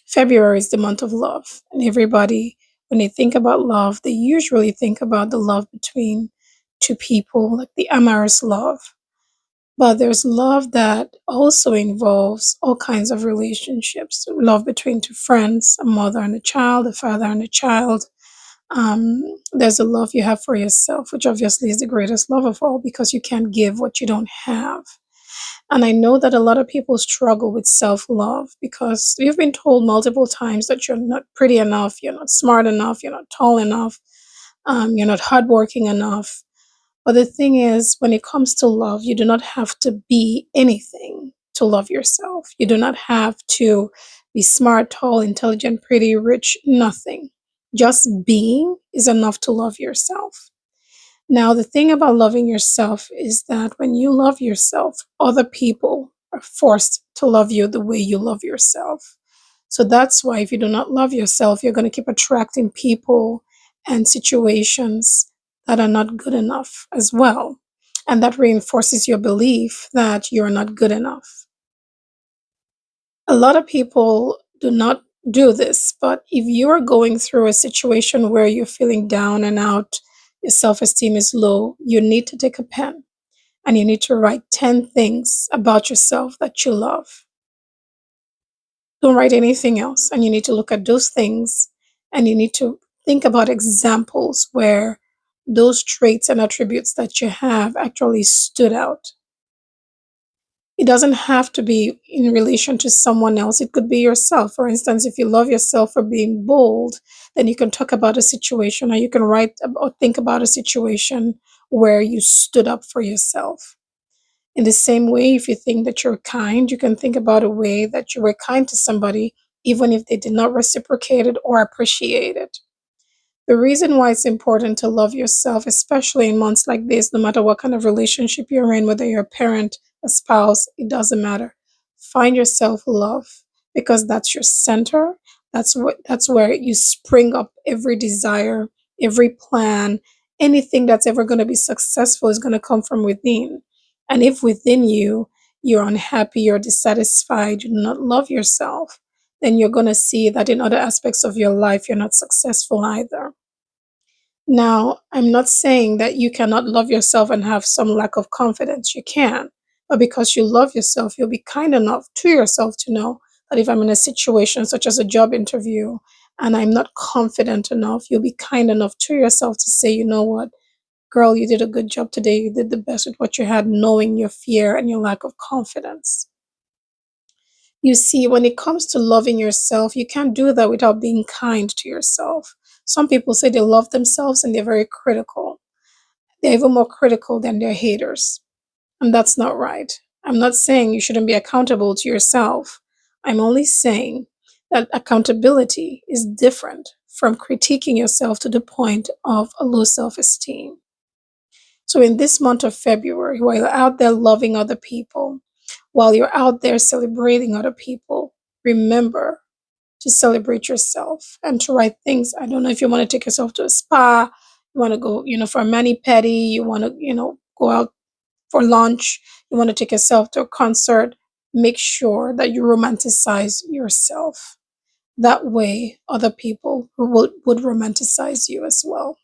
February is the month of love, and everybody, when they think about love, they usually think about the love between two people, like the amorous love. But there's love that also involves all kinds of relationships. Love between two friends, a mother and a child, a father and a child. There's a love you have for yourself, which obviously is the greatest love of all because you can't give what you don't have. And I know that a lot of people struggle with self love because you've been told multiple times that you're not pretty enough, you're not smart enough, you're not tall enough, you're not hardworking enough. But the thing is, when it comes to love, you do not have to be anything to love yourself. You do not have to be smart, tall, intelligent, pretty, rich, nothing. Just being is enough to love yourself. Now, the thing about loving yourself is that when you love yourself, other people are forced to love you the way you love yourself. So that's why if you do not love yourself, you're going to keep attracting people and situations that are not good enough as well. And that reinforces your belief that you're not good enough. A lot of people do not do this, but if you are going through a situation where you're feeling down and out, your self esteem is low, you need to take a pen and you need to write 10 things about yourself that you love. Don't write anything else. And you need to look at those things and you need to think about examples where those traits and attributes that you have actually stood out. It doesn't have to be in relation to someone else. It could be yourself. For instance, if you love yourself for being bold, then you can talk about a situation or you can write or think about a situation where you stood up for yourself. In the same way, if you think that you're kind, you can think about a way that you were kind to somebody, even if they did not reciprocate it or appreciate it. The reason why it's important to love yourself, especially in months like this, no matter what kind of relationship you're in, whether you're a parent, a spouse, it doesn't matter. Find yourself love because that's your center. That's where you spring up every desire, every plan, anything that's ever going to be successful is going to come from within. And if within you you're unhappy, you're dissatisfied, you do not love yourself, then you're going to see that in other aspects of your life you're not successful either. Now, I'm not saying that you cannot love yourself and have some lack of confidence. You can. But because you love yourself, you'll be kind enough to yourself to know that if I'm in a situation such as a job interview and I'm not confident enough, you'll be kind enough to yourself to say, you know what, girl, you did a good job today. You did the best with what you had, knowing your fear and your lack of confidence. You see, when it comes to loving yourself, you can't do that without being kind to yourself. Some people say they love themselves and they're very critical. They're even more critical than their haters. And that's not right. I'm not saying you shouldn't be accountable to yourself. I'm only saying that accountability is different from critiquing yourself to the point of a low self esteem. So, in this month of February, while you're out there loving other people, while you're out there celebrating other people, remember to celebrate yourself and to write things. I don't know if you want to take yourself to a spa, you want to go, for a mani pedi, you want to, go out for lunch, you want to take yourself to a concert. Make sure that you romanticize yourself. That way, other people would romanticize you as well.